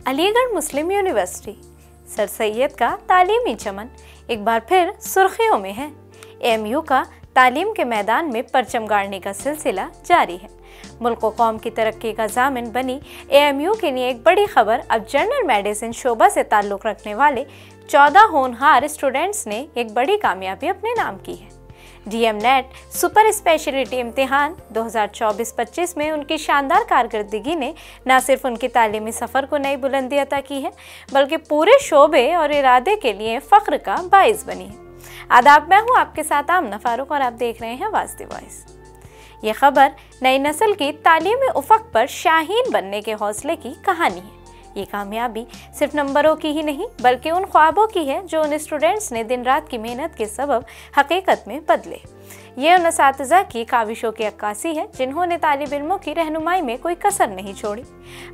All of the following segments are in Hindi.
अलीगढ़ मुस्लिम यूनिवर्सिटी सर सैयद का तालीमी चमन एक बार फिर सुर्खियों में है। एएमयू का तालीम के मैदान में परचम गाड़ने का सिलसिला जारी है। मुल्क व कौम की तरक्की का जामिन बनी एएमयू के लिए एक बड़ी खबर अब जनरल मेडिसिन शोबा से ताल्लुक़ रखने वाले 14 होनहार स्टूडेंट्स ने एक बड़ी कामयाबी अपने नाम की है। डीएम नेट सुपर स्पेशलिटी इम्तिहान 2024-25 में उनकी शानदार कारकर्दगी ने न सिर्फ उनकी तालीमी सफ़र को नई बुलंदी अता की है, बल्कि पूरे शोबे और इरादे के लिए फ़ख्र का बाइस बनी है। आदाब, मैं हूँ आपके साथ आमना फारूक और आप देख रहे हैं वास्ती वॉइस। ये खबर नई नस्ल की तालीमी उफ़क़ पर शाहीन बनने के हौसले की कहानी है। ये कामयाबी सिर्फ नंबरों की ही नहीं, बल्कि उन ख्वाबों की है जो उन स्टूडेंट्स ने दिन रात की मेहनत के सबब हकीकत में बदले। ये उन असातिज़ा की काविशों की अक्कासी है जिन्होंने तालिब इल्मों की रहनुमाई में कोई कसर नहीं छोड़ी।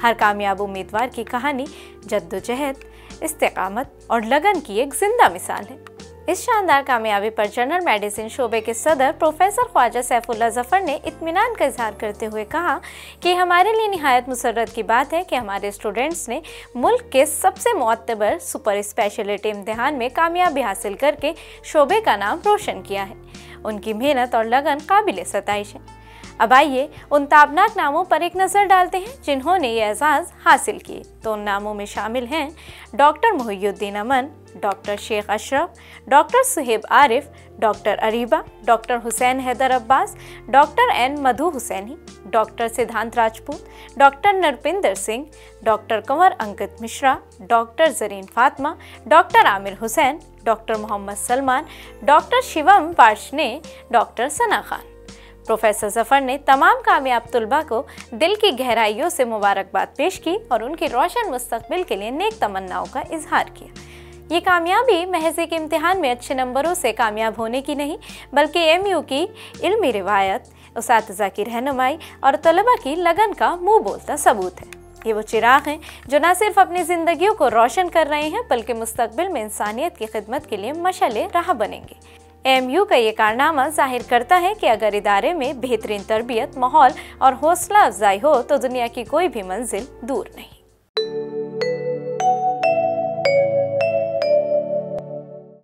हर कामयाब उम्मीदवार की कहानी जद्दोजहद, इस्तिकामत और लगन की एक जिंदा मिसाल है। इस शानदार कामयाबी पर जनरल मेडिसिन शोबे के सदर प्रोफेसर ख्वाजा सैफुल्लाह ज़फ़र ने इत्मीनान का इजहार करते हुए कहा कि हमारे लिए निहायत मुसर्रत की बात है कि हमारे स्टूडेंट्स ने मुल्क के सबसे मुअत्तबर सुपर स्पेशलिटी इम्तिहान में कामयाबी हासिल करके शोबे का नाम रोशन किया है। उनकी मेहनत और लगन काबिल सताइश है। अब आइए उन ताबनाक नामों पर एक नज़र डालते हैं जिन्होंने ये एजाज़ हासिल किए। तो उन नामों में शामिल हैं doctor Muhiuddin Aman, doctor Sheikh Ashraf, doctor Suhaib Arif, doctor Ariba, doctor Hussain Haider Abbas, doctor N Madhu Hussaini, doctor Siddhant Rajput, doctor Narpinder Singh, doctor Kanwar Ankit Mishra, doctor Zareen Fatima, doctor Aamir Hussain, doctor Mohammad Salman, doctor Shivam Varshney, doctor Sana Khan. Professor Zafar ने तमाम कामयाब तुलबा को दिल की गहराइयों से मुबारकबाद पेश की और उनकी रोशन मुस्तकबिल के लिए नेक तमन्नाओं का इजहार किया। ये कामयाबी महज एक इम्तिहान में अच्छे नंबरों से कामयाब होने की नहीं, बल्कि एएमयू की इल्मी रिवायत, उसातिज़ा की रहनुमाई और तलबा की लगन का मुँह बोलता सबूत है। ये वो चिराग हैं जो न सिर्फ अपनी ज़िंदगियों को रोशन कर रहे हैं, बल्कि मुस्तकबिल में इंसानियत की खिदमत के लिए मशाले राह बनेंगे। एएमयू का ये कारनामा जाहिर करता है कि अगर इदारे में बेहतरीन तरबियत, माहौल और हौसला अफजाई हो तो दुनिया की कोई भी मंजिल दूर नहीं।